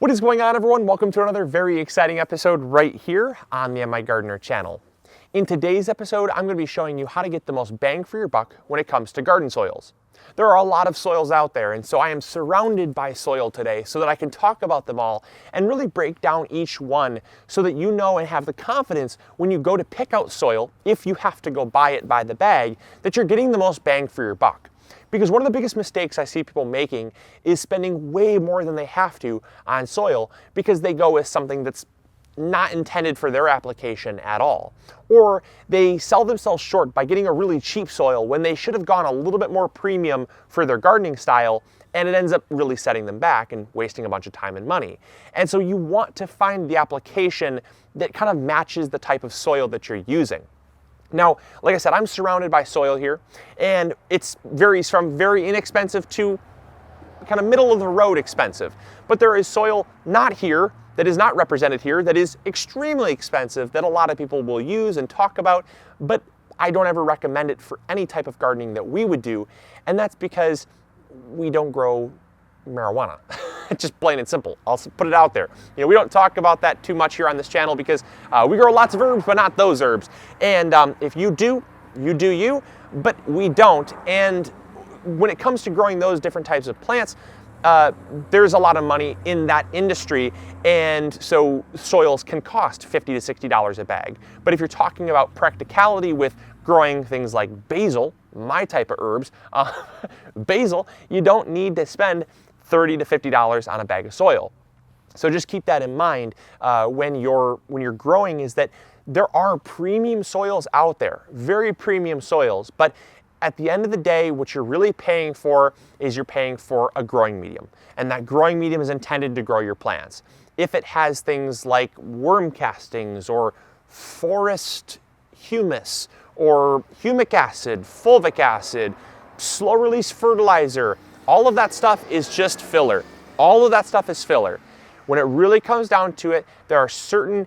What is going on, everyone? Welcome to another very exciting episode right here on the MIgardener channel. In today's episode, I'm going to be showing you how to get the most bang for your buck when it comes to garden soils. There are a lot of soils out there, and so I am surrounded by soil today so that I can talk about them all and really break down each one so that you know and have the confidence when you go to pick out soil, if you have to go buy it by the bag, that you're getting the most bang for your buck. Because one of the biggest mistakes I see people making is spending way more than they have to on soil because they go with something that's not intended for their application at all. Or they sell themselves short by getting a really cheap soil when they should have gone a little bit more premium for their gardening style, and it ends up really setting them back and wasting a bunch of time and money. And so you want to find the application that kind of matches the type of soil that you're using. Now, like I said, I'm surrounded by soil here, and it varies from very inexpensive to kind of middle of the road expensive. But there is soil not here, that is not represented here, that is extremely expensive, that a lot of people will use and talk about, but I don't ever recommend it for any type of gardening that we would do, and that's because we don't grow marijuana. Just plain and simple. I'll put it out there. You know, we don't talk about that too much here on this channel because we grow lots of herbs, but not those herbs. And if you do, you, but we don't. And when it comes to growing those different types of plants, there's a lot of money in that industry, and so soils can cost $50 to $60 a bag. But if you're talking about practicality with growing things like basil, my type of herbs, basil, you don't need to spend $30 to $50 on a bag of soil. So just keep that in mind when you're growing, is that there are premium soils out there, very premium soils, but at the end of the day, what you're really paying for is you're paying for a growing medium. And that growing medium is intended to grow your plants. If it has things like worm castings or forest humus or humic acid, fulvic acid, slow release fertilizer, all of that stuff is just filler. All of that stuff is filler. When it really comes down to it, there are certain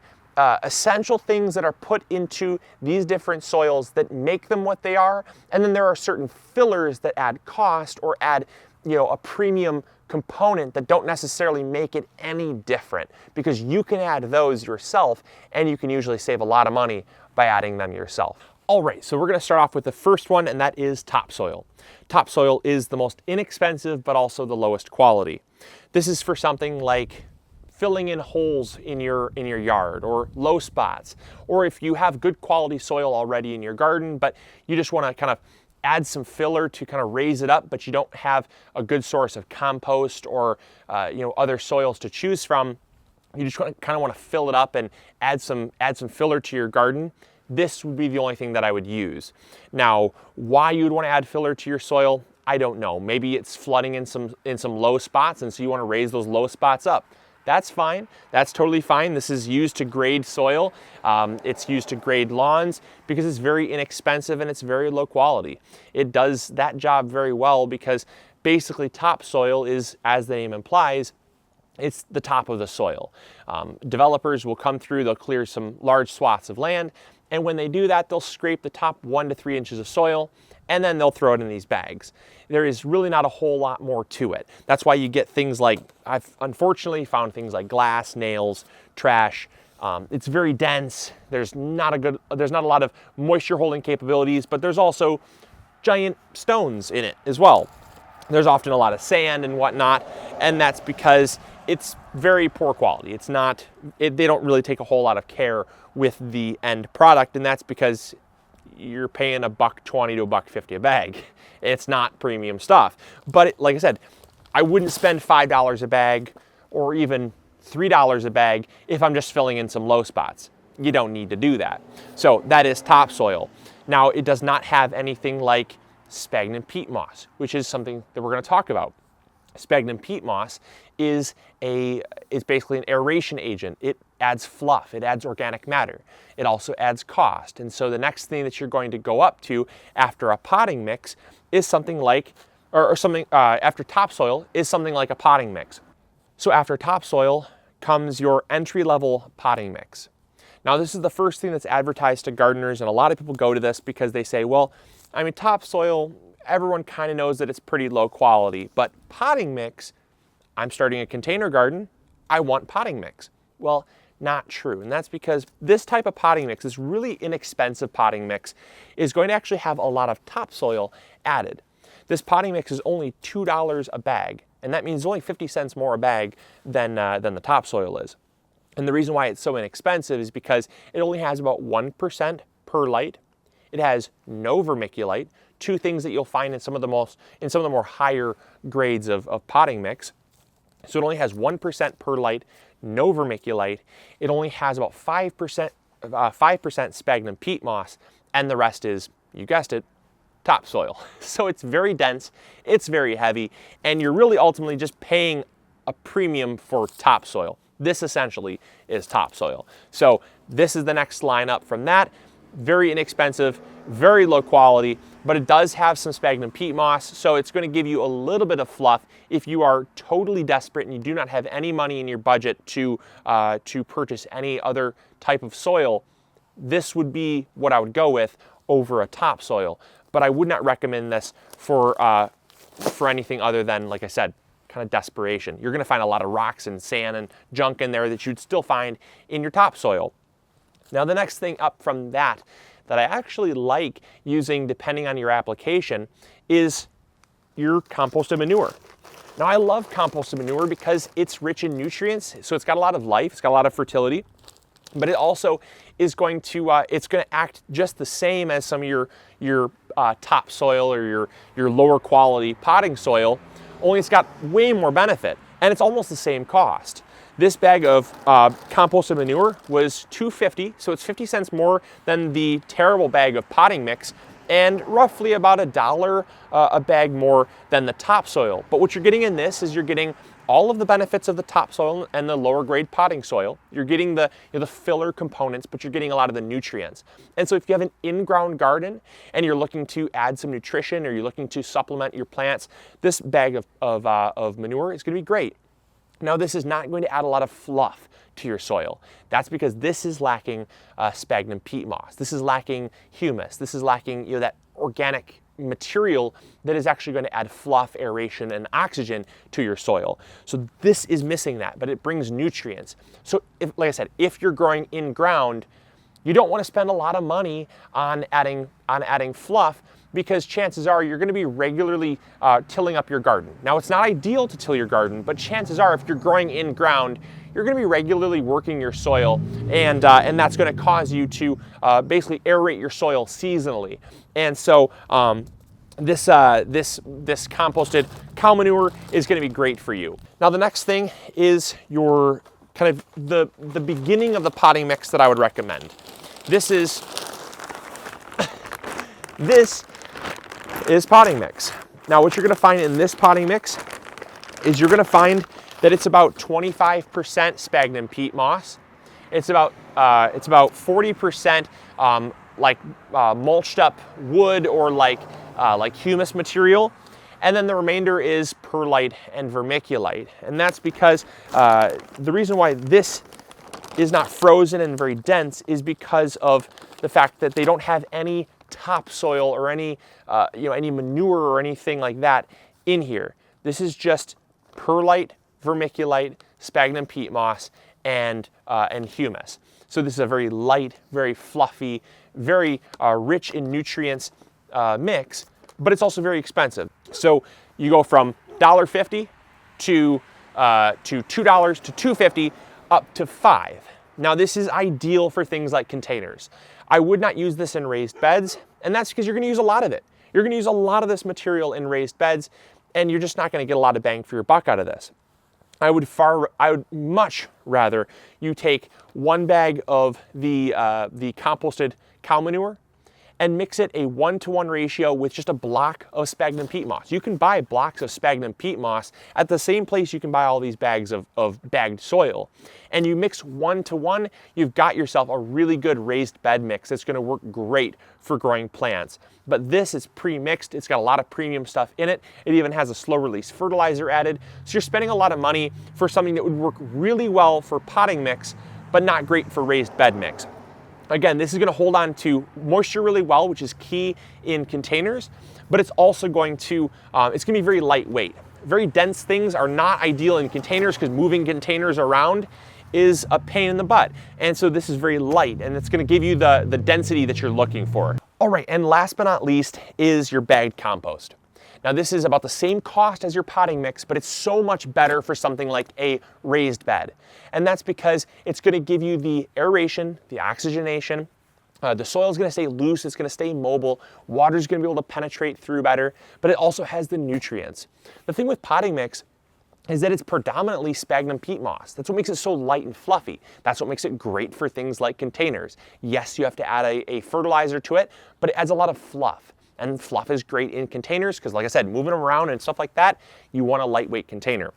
essential things that are put into these different soils that make them what they are, and then there are certain fillers that add cost or add, a premium component that don't necessarily make it any different, because you can add those yourself and you can usually save a lot of money by adding them yourself. All right, so we're going to start off with the first one, and that is topsoil. Topsoil is the most inexpensive but also the lowest quality. This is for something like filling in holes in your yard, or low spots, or if you have good quality soil already in your garden but you just want to kind of add some filler to kind of raise it up, but you don't have a good source of compost or other soils to choose from, you just kind of want to fill it up and add some filler to your garden. This would be the only thing that I would use. Now, why you would want to add filler to your soil, I don't know. Maybe it's flooding in some low spots, and so you want to raise those low spots up. That's fine. That's totally fine. This is used to grade soil. It's used to grade lawns because it's very inexpensive and it's very low quality. It does that job very well because basically topsoil is, as the name implies, it's the top of the soil. Developers will come through, they'll clear some large swaths of land, and when they do that, they'll scrape the top 1 to 3 inches of soil, and then they'll throw it in these bags. There is really not a whole lot more to it. That's why you get things like, I've unfortunately found things like glass, nails, trash. It's very dense. There's not a lot of moisture holding capabilities, but there's also giant stones in it as well. There's often a lot of sand and whatnot, and that's because it's very poor quality. They don't really take a whole lot of care with the end product, and that's because you're paying $1.20 to $1.50 a bag. It's not premium stuff. But like I said, I wouldn't spend $5 a bag or even $3 a bag if I'm just filling in some low spots. You don't need to do that. So that is topsoil. Now, it does not have anything like sphagnum peat moss, which is something that we're going to talk about. Sphagnum peat moss is basically an aeration agent. It adds fluff, it adds organic matter. It also adds cost. And so the next thing that you're going to go up to after a potting mix is something like, after topsoil is something like a potting mix. So after topsoil comes your entry-level potting mix. Now, this is the first thing that's advertised to gardeners, and a lot of people go to this because they say, well, topsoil, everyone kind of knows that it's pretty low quality, but potting mix, I'm starting a container garden, I want potting mix. Well, not true. And that's because this type of potting mix, this really inexpensive potting mix, is going to actually have a lot of topsoil added. This potting mix is only $2 a bag, and that means only 50 cents more a bag than the topsoil is. And the reason why it's so inexpensive is because it only has about 1% perlite. It has no vermiculite, two things that you'll find in some of the more higher grades of potting mix. So it only has 1% perlite, no vermiculite. It only has about 5% sphagnum peat moss, and the rest is, you guessed it, topsoil. So it's very dense, it's very heavy, and you're really ultimately just paying a premium for topsoil. This essentially is topsoil. So this is the next line up from that. Very inexpensive, very low quality, but it does have some sphagnum peat moss, so it's going to give you a little bit of fluff if you are totally desperate and you do not have any money in your budget to purchase any other type of soil. This would be what I would go with over a topsoil, but I would not recommend this for anything other than, like I said, kind of desperation. You're going to find a lot of rocks and sand and junk in there that you'd still find in your topsoil. Now, the next thing up from that I actually like using, depending on your application, is your composted manure. Now, I love composted manure because it's rich in nutrients, so it's got a lot of life, it's got a lot of fertility, but it also is going to act just the same as some of your topsoil or your lower quality potting soil, only it's got way more benefit, and it's almost the same cost. This bag of composted manure was $2.50, so it's 50 cents more than the terrible bag of potting mix, and roughly about $1 a bag more than the topsoil. But what you're getting in this is you're getting all of the benefits of the topsoil and the lower grade potting soil. You're getting the filler components, but you're getting a lot of the nutrients. And so if you have an in-ground garden and you're looking to add some nutrition or you're looking to supplement your plants, this bag of manure is going to be great. Now, this is not going to add a lot of fluff to your soil. That's because this is lacking sphagnum peat moss. This is lacking humus. This is lacking that organic material that is actually going to add fluff, aeration, and oxygen to your soil. So this is missing that, but it brings nutrients. So like I said, if you're growing in ground, you don't want to spend a lot of money on adding fluff, because chances are you're going to be regularly tilling up your garden. Now, it's not ideal to till your garden, but chances are if you're growing in ground, you're going to be regularly working your soil, and that's going to cause you to basically aerate your soil seasonally. And so this composted cow manure is going to be great for you. Now, the next thing is your kind of the beginning of the potting mix that I would recommend. This is potting mix. Now, what you're going to find in this potting mix is you're going to find that it's about 25% sphagnum peat moss. It's about 40% mulched up wood or like humus material, and then the remainder is perlite and vermiculite. And that's because the reason why this is not frozen and very dense is because of the fact that they don't have any topsoil or any manure or anything like that in here. This is just perlite, vermiculite, sphagnum peat moss, and humus. So this is a very light, very fluffy, very rich in nutrients mix, but it's also very expensive. So you go from $1.50 to $2 to $2.50 up to $5. Now, this is ideal for things like containers. I would not use this in raised beds, and that's because you're going to use a lot of it. You're going to use a lot of this material in raised beds, and you're just not going to get a lot of bang for your buck out of this. I would much rather you take one bag of the composted cow manure and mix it a 1-to-1 ratio with just a block of sphagnum peat moss. You can buy blocks of sphagnum peat moss at the same place you can buy all these bags of bagged soil. And you mix 1-to-1, you've got yourself a really good raised bed mix that's going to work great for growing plants. But this is pre-mixed. It's got a lot of premium stuff in it. It even has a slow release fertilizer added. So you're spending a lot of money for something that would work really well for potting mix, but not great for raised bed mix. Again, this is going to hold on to moisture really well, which is key in containers, but it's also going to, it's going to be very lightweight. Very dense things are not ideal in containers because moving containers around is a pain in the butt. And so this is very light, and it's going to give you the density that you're looking for. All right, and last but not least is your bagged compost. Now this is about the same cost as your potting mix, but it's so much better for something like a raised bed. And that's because it's going to give you the aeration, the oxygenation. The soil is going to stay loose, it's going to stay mobile, water is going to be able to penetrate through better, but it also has the nutrients. The thing with potting mix is that it's predominantly sphagnum peat moss. That's what makes it so light and fluffy. That's what makes it great for things like containers. Yes, you have to add a fertilizer to it, but it adds a lot of fluff. And fluff is great in containers because, like I said, moving them around and stuff like that, you want a lightweight container.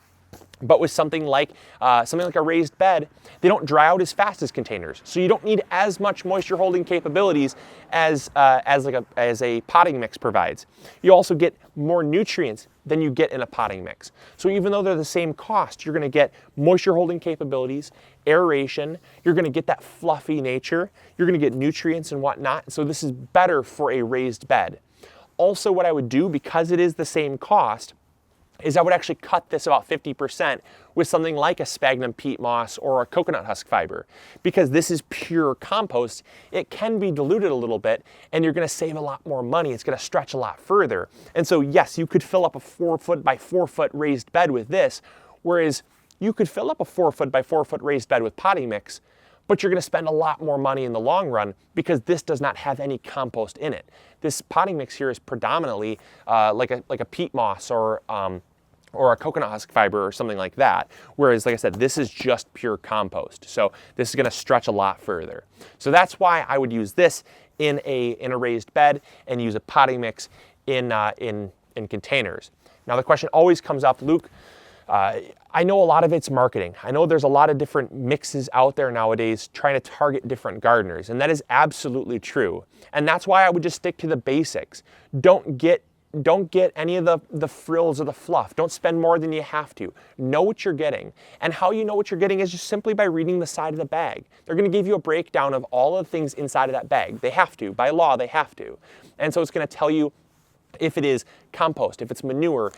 But with something like a raised bed, they don't dry out as fast as containers. So you don't need as much moisture holding capabilities as a potting mix provides. You also get more nutrients than you get in a potting mix. So even though they're the same cost, you're gonna get moisture holding capabilities, aeration, you're gonna get that fluffy nature, you're gonna get nutrients and whatnot. So this is better for a raised bed. Also, what I would do, because it is the same cost, is I would actually cut this about 50% with something like a sphagnum peat moss or a coconut husk fiber. Because this is pure compost, it can be diluted a little bit and you're gonna save a lot more money. It's gonna stretch a lot further. And so yes, you could fill up a 4 foot by 4 foot raised bed with this, whereas you could fill up a 4 foot by 4 foot raised bed with potting mix, but you're gonna spend a lot more money in the long run because this does not have any compost in it. This potting mix here is predominantly like a peat moss or a coconut husk fiber or something like that. Whereas, like I said, this is just pure compost. So this is gonna stretch a lot further. So that's why I would use this in a raised bed and use a potting mix in containers. Now the question always comes up, Luke, I know a lot of it's marketing. I know there's a lot of different mixes out there nowadays trying to target different gardeners, and that is absolutely true. And that's why I would just stick to the basics. Don't get any of the frills or the fluff. Don't spend more than you have to. Know what you're getting. And how you know what you're getting is just simply by reading the side of the bag. They're gonna give you a breakdown of all of the things inside of that bag. They have to, by law, they have to. And so it's gonna tell you if it is compost, if it's manure,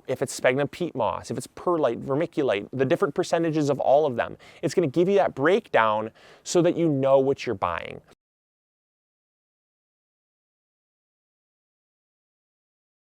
if it's sphagnum peat moss, if it's perlite, vermiculite, the different percentages of all of them. It's gonna give you that breakdown so that you know what you're buying.